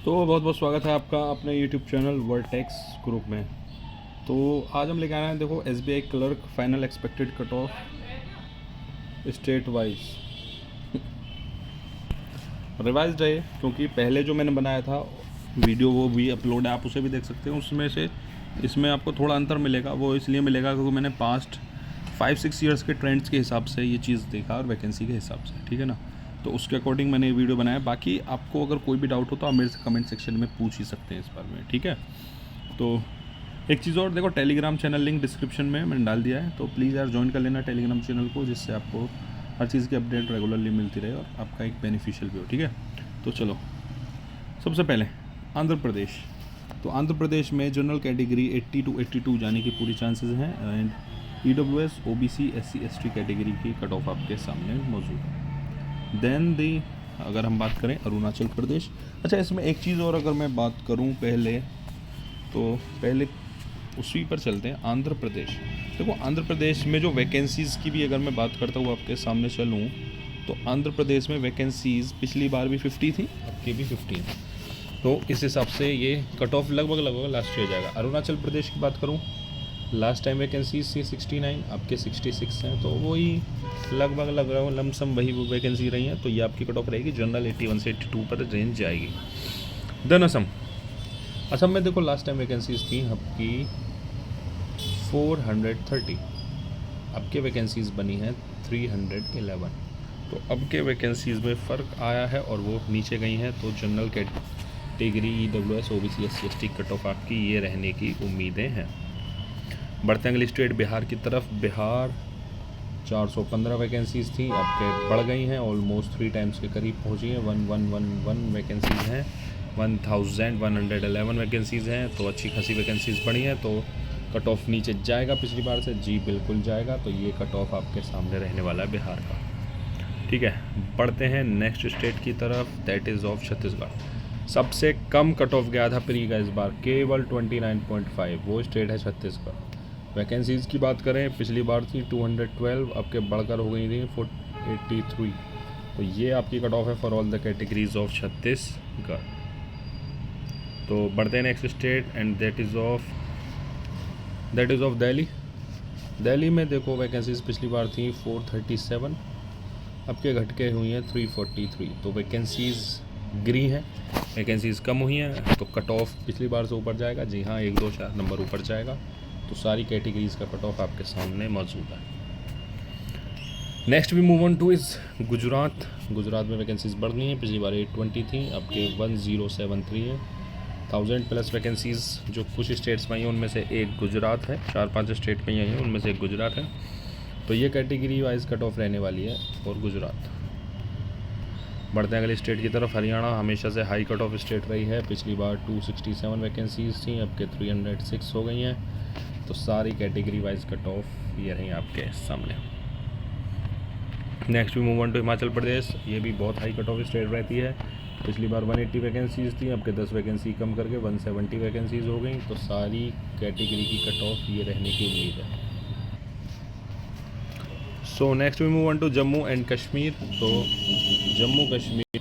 तो बहुत बहुत स्वागत है आपका अपने यूट्यूब चैनल वर्टेक्स ग्रुप में। तो आज हम लेके आए हैं, देखो SBI clerk final expected cut off state wise revised है, क्योंकि पहले जो मैंने बनाया था वीडियो वो भी अपलोड है, आप उसे भी देख सकते हैं। उसमें से इसमें आपको थोड़ा अंतर मिलेगा, वो इसलिए मिलेगा क्योंकि मैंने पास्ट 5-6 ईयर्स के ट्रेंड्स के हिसाब से ये चीज़ देखा और वैकेंसी के हिसाब से, ठीक है ना। तो उसके अकॉर्डिंग मैंने ये वीडियो बनाया। बाकी आपको अगर कोई भी डाउट हो तो आप मेरे से कमेंट सेक्शन में पूछ ही सकते हैं इस बारे में, ठीक है। तो एक चीज़ और, देखो टेलीग्राम चैनल लिंक डिस्क्रिप्शन में मैंने डाल दिया है, तो प्लीज़ यार ज्वाइन कर लेना टेलीग्राम चैनल को, जिससे आपको हर चीज़ की अपडेट रेगुलरली मिलती रहे और आपका एक बेनिफिशियल भी हो, ठीक है। तो चलो, सबसे पहले आंध्र प्रदेश। तो आंध्र प्रदेश में जनरल कैटेगरी 80 to 82 जाने की पूरी चांसेस हैं, and EWS OBC SC ST category की कट ऑफ आपके सामने मौजूद है। देन अगर हम बात करें अरुणाचल प्रदेश, अच्छा इसमें एक चीज़ और अगर मैं बात करूं पहले, तो पहले उसी पर चलते हैं। आंध्र प्रदेश, देखो आंध्र प्रदेश में जो वैकेंसीज़ की भी अगर मैं बात करता हूँ आपके सामने चलूँ, तो आंध्र प्रदेश में वैकेंसीज़ पिछली बार भी 50 थी, अब की भी 50 है। तो इस हिसाब से ये कट ऑफ लगभग लास्ट ईयर जाएगा। अरुणाचल प्रदेश की बात करूँ, लास्ट टाइम वैकेंसीज थी 69, आपके 66 हैं, तो वही लगभग लमसम वही वो वैकेंसी रही हैं। तो ये आपकी कट ऑफ रहेगी, जनरल 81 से 82 पर रेंज जाएगी। देन असम में देखो लास्ट टाइम वैकेंसीज थी आपकी 430, अब के वैकेंसीज बनी हैं 311। तो अब के वैकेंसीज में फ़र्क आया है और वो नीचे गई हैं। तो general category EWS OBC SC ST cut off आपकी ये रहने की उम्मीदें हैं। बढ़ते अगली स्टेट बिहार की तरफ। बिहार 415 वैकेंसीज़ थी, अब के बढ़ गई हैं, ऑलमोस्ट 3 टाइम्स के करीब पहुंची हैं। 1111 वैकेंसीज़ हैं, 1111 वैकेंसीज़ हैं, तो अच्छी खासी वैकेंसीज़ बढ़ी हैं। तो कट ऑफ नीचे जाएगा पिछली बार से, जी बिल्कुल जाएगा। तो ये कट ऑफ आपके सामने रहने वाला है बिहार का, ठीक है। बढ़ते हैं नेक्स्ट स्टेट की तरफ, दैट इज़ ऑफ छत्तीसगढ़। सबसे कम कट ऑफ गया था प्री का इस बार, केवल 29.5, वो स्टेट है छत्तीसगढ़। वैकेंसीज़ की बात करें, पिछली बार थी 212, अब के बढ़कर हो गई थी 483। तो ये आपकी कट ऑफ है for all the categories of Chhattisgarh. तो बढ़ते हैं next state, and that is of Delhi. Delhi में देखो वैकेंसीज़ पिछली बार थी 437, अब के घट के हुई हैं 343। तो वैकेंसीज़ गिरी हैं, वैकेंसीज़ कम हुई हैं, तो कट ऑफ पिछली बार से ऊपर जाएगा। जी हाँ, 1-2-4 नंबर ऊपर जाएगा। तो सारी कैटेगरीज़ का कट ऑफ आपके सामने मौजूद है। Next we move on to is Gujarat. Gujarat में वैकेंसीज़ बढ़नी है, पिछली बार 820 थी, अब के 1073 है। 1000+ वैकेंसीज़ जो कुछ स्टेट्स में आई हैं, उनमें से एक गुजरात है। 4-5 स्टेट में आई हैं, उनमें से एक गुजरात है। तो ये कैटेगरी वाइज कट ऑफ रहने वाली है और गुजरात। बढ़ते हैं अगले स्टेट की तरफ। हरियाणा हमेशा से हाई कट ऑफ स्टेट रही है, पिछली बार 267 वैकेंसीज़ थी, अब के 306 हो गई हैं। तो सारी कैटेगरी वाइज कट ऑफ ये रही आपके सामने। Next we move on to Himachal Pradesh. ये भी बहुत हाई कट ऑफ स्टेट रहती है, पिछली बार 180 वैकेंसीज़ थी, अब के 10 वैकेंसी कम करके 170 वैकेंसीज़ हो गई। तो सारी कैटेगरी की कट ऑफ ये रहने की उम्मीद है। So next we move on to Jammu and Kashmir. तो जम्मू कश्मीर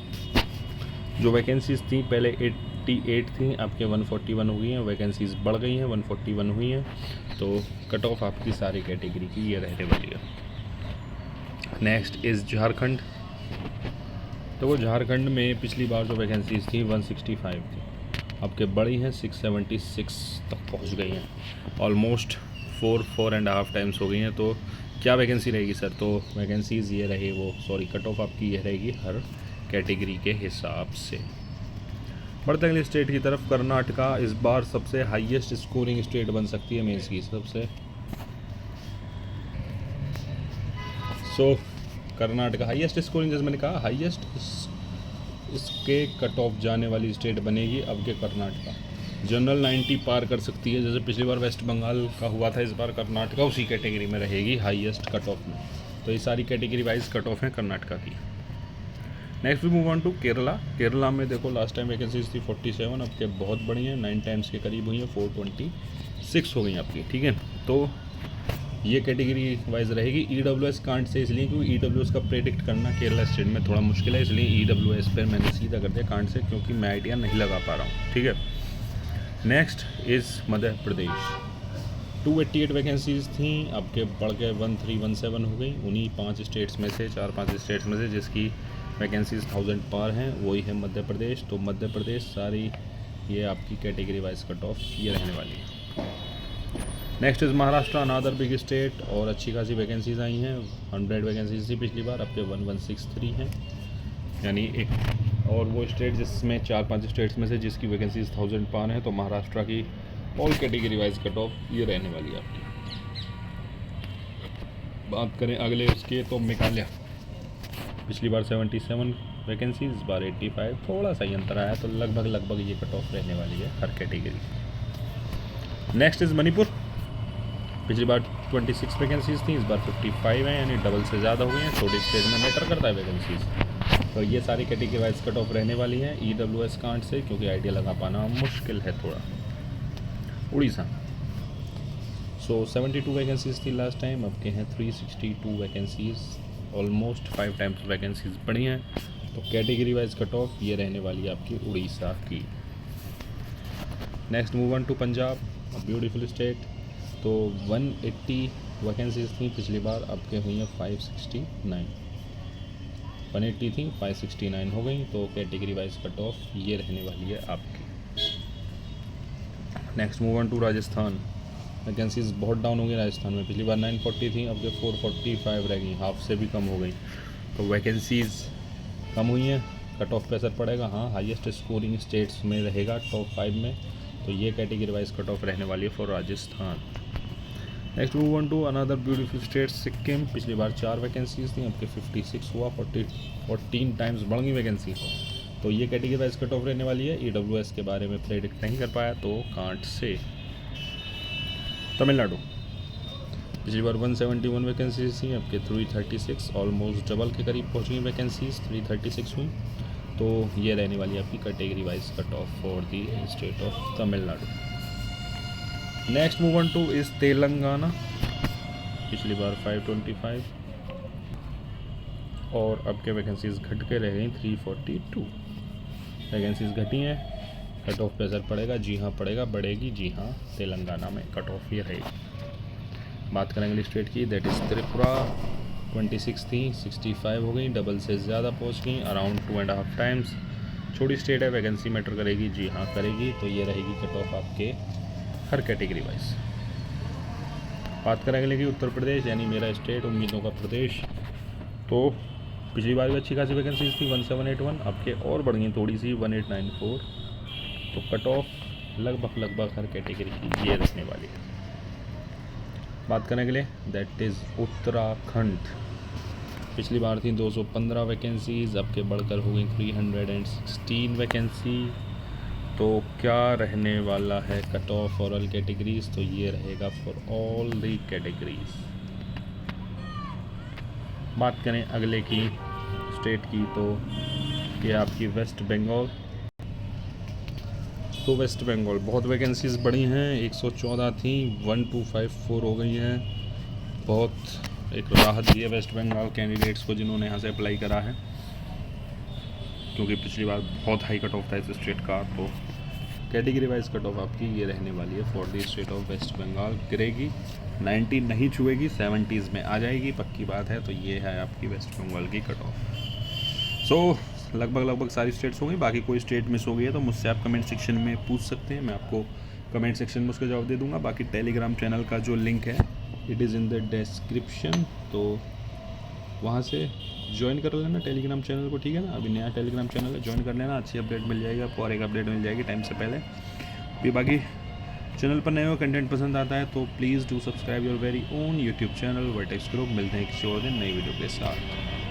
जो वैकेंसीज़ थी पहले 88 थी, आपके 141 हो गई हैं, वैकेंसीज़ बढ़ गई हैं, 141 हुई हैं। तो कट ऑफ आपकी सारी कैटेगरी की ये रहने वाली है। Next is Jharkhand. तो वो झारखंड में पिछली बार जो वैकेंसीज़ थी 165 थी, अब के बढ़ी हैं 676 तक पहुंच गई हैं, ऑलमोस्ट 4.5 टाइम्स हो गई हैं। तो क्या वैकेंसी रहेगी सर? तो वैकेंसीज़ ये रहे कट ऑफ आपकी ये रहेगी हर कैटेगरी के हिसाब से। बढ़ते अगले स्टेट की तरफ। कर्नाटका इस बार सबसे हाईएस्ट स्कोरिंग स्टेट बन सकती है मेंस की सबसे। कर्नाटका हाईएस्ट स्कोरिंग, जैसे मैंने कहा हाईएस्ट इसके कट ऑफ जाने वाली स्टेट बनेगी अब के कर्नाटका। जनरल 90 पार कर सकती है, जैसे पिछली बार वेस्ट बंगाल का हुआ था, इस बार कर्नाटका उसी कैटेगरी में रहेगी हाईएस्ट कट ऑफ में। तो ये सारी कैटेगरी वाइज कट ऑफ है कर्नाटका की। Next we move on to Kerala. Kerala में देखो लास्ट टाइम वैकेंसीज थी 47, अब के बहुत बड़ी हैं, 9 टाइम्स के करीब हुई हैं, 426 हो गई आपकी, ठीक है। तो ये कैटेगरी वाइज रहेगी। EWS कांट से इसलिए क्योंकि EWS का प्रेडिक्ट करना केरला स्टेट में थोड़ा मुश्किल है, इसलिए EWS पर मैंने सीधा कर दिया कांट से, क्योंकि मैं आइडिया नहीं लगा पा रहा हूँ। ठीक है, next is Madhya Pradesh. 288 vacancies थी, अब के बढ़ के 1317 हो गई। उन्हीं 5 स्टेट्स में से 4-5 स्टेट्स में से जिसकी वैकेंसीज़ 1000 पार हैं वही है मध्य प्रदेश। तो मध्य प्रदेश सारी ये आपकी कैटेगरी वाइज कट ऑफ ये रहने वाली है। Next is Maharashtra, another big state, और अच्छी खासी वैकेंसीज़ आई हैं। 100 वैकेंसीज थी पिछली बार, अब के 1163 हैं, यानी एक और वो स्टेट जिसमें 4-5 स्टेट्स में से जिसकी वैकेंसीज 1000 पार हैं। तो महाराष्ट्र की all category wise cut off ये रहने वाली है आपकी। बात करें अगले उसके तो मेघालय, पिछली बार 77 वैकेंसीज, इस बार 85, थोड़ा सा ही अंतर आया, तो लगभग ये कट ऑफ रहने वाली है हर कैटेगरी। नेक्स्ट इज़ मणिपुर, पिछली बार 26 वैकेंसीज थी, इस बार 55 हैं, यानी डबल से ज़्यादा हुए हैं। छोटे स्टेट में मैटर करता है वैकेंसीज। तो ये सारी कैटेगरी वाइज कट ऑफ रहने वाली है EWS कांट से, क्योंकि आइडिया लगा पाना मुश्किल है थोड़ा। उड़ीसा, 72 वैकेंसीज थी लास्ट टाइम, अब के हैं 362 वैकेंसीज, ऑलमोस्ट 5 टाइम्स वैकेंसीज बढ़ी हैं। तो कैटेगरी वाइज कट ऑफ ये रहने वाली है आपकी उड़ीसा की। Next move on to Punjab, beautiful state. तो 180 वैकेंसीज थी पिछली बार, अब के हुई हैं 569। 180 थी, 569 हो गई। तो कैटेगरी वाइज कट ऑफ ये रहने वाली है आपकी। Next move on to Rajasthan, vacancies बहुत डाउन हो गई राजस्थान में। पिछली बार 940 थी, अब के 445 रह गई, हाफ से भी कम हो गई। तो वैकेंसीज कम हुई हैं, कट ऑफ पे असर पड़ेगा। हाँ, हाईएस्ट स्कोरिंग स्टेट्स में रहेगा टॉप 5 में। तो ये कैटेगरी वाइज कट ऑफ रहने वाली है for Rajasthan. Next move on to another beautiful state Sikkim, पिछली बार 4 वैकेंसीज थी, अब के 56 हुआ, 14 टाइम्स बढ़ गई वैकेंसी। तो ये कैटेगरी वाइज कट ऑफ रहने वाली है। EWS के बारे में प्रेडिक्ट नहीं कर पाया तो कांट से। तमिलनाडु, पिछली बार 171 वैकेंसीज थी, अब के 336, ऑलमोस्ट डबल के करीब पहुँच गई वैकेंसीज, 336 हुई। तो ये रहने वाली है आपकी category wise cut off for the state of Tamil Nadu. Next move on to is Telangana, पिछली बार 525 और अब के वैकेंसीज घट के रह गई 342। वैकेंसीज घटी हैं, कट ऑफ पे असर पड़ेगा। जी हाँ पड़ेगा, बढ़ेगी। जी हाँ, तेलंगाना में कट ऑफ ये रहेगी। बात करेंगे स्टेट की, दैट इज़ त्रिपुरा, 26 थी, 65 हो गई, डबल से ज़्यादा पहुंच गई, अराउंड 2.5 टाइम्स। छोटी स्टेट है, वैकेंसी मैटर करेगी। जी हाँ करेगी। तो ये रहेगी कट ऑफ आपके हर कैटेगरी वाइज। बात करेंगे कि उत्तर प्रदेश, यानी मेरा स्टेट, उम्मीदों का प्रदेश। तो पिछली बार भी अच्छी खासी वैकेंसीज थी, 1781, अब के और बढ़ गई थोड़ी सी, 1894। तो कट ऑफ लगभग हर कैटेगरी की ये रखने वाली है। बात करने के लिए, दैट इज़ उत्तराखंड, पिछली बार थी 215 वैकेंसीज, अब के बढ़कर हो गई 316 वैकेंसी। तो क्या रहने वाला है cut off for all categories? तो ये रहेगा फॉर ऑल दी कैटेगरीज। बात करें अगले की स्टेट की, तो ये आपकी वेस्ट बंगाल। तो वेस्ट बंगाल बहुत वैकेंसीज बढ़ी हैं, 114 थी, 1254 हो गई हैं। बहुत एक राहत दी है वेस्ट बंगाल कैंडिडेट्स को जिन्होंने यहाँ से अप्लाई करा है, क्योंकि पिछली बार बहुत हाई कट ऑफ था इस स्टेट का। तो कैटेगरी वाइज कट ऑफ आपकी ये रहने वाली है for the state of West Bengal. गिरेगी, 90 नहीं छुएगी, 70s में आ जाएगी, पक्की बात है। तो ये है आपकी वेस्ट बंगाल की कट ऑफ। सो लगभग सारी स्टेट्स हो गई। बाकी कोई स्टेट मिस हो गई है तो मुझसे आप कमेंट सेक्शन में पूछ सकते हैं, मैं आपको कमेंट सेक्शन में उसका जवाब दे दूंगा। बाकी टेलीग्राम चैनल का जो लिंक है, it is in the description, तो वहाँ से ज्वाइन कर लेना टेलीग्राम चैनल को, ठीक है ना। अभी नया टेलीग्राम चैनल है, ज्वाइन कर लेना, अच्छी अपडेट मिल जाएगी आपको, और एक अपडेट मिल जाएगी टाइम से पहले। फिर बाकी चैनल पर नए हो, कंटेंट पसंद आता है तो please do subscribe your very own YouTube channel vertex group. मिलते हैं किसी और दिन नई वीडियो के साथ।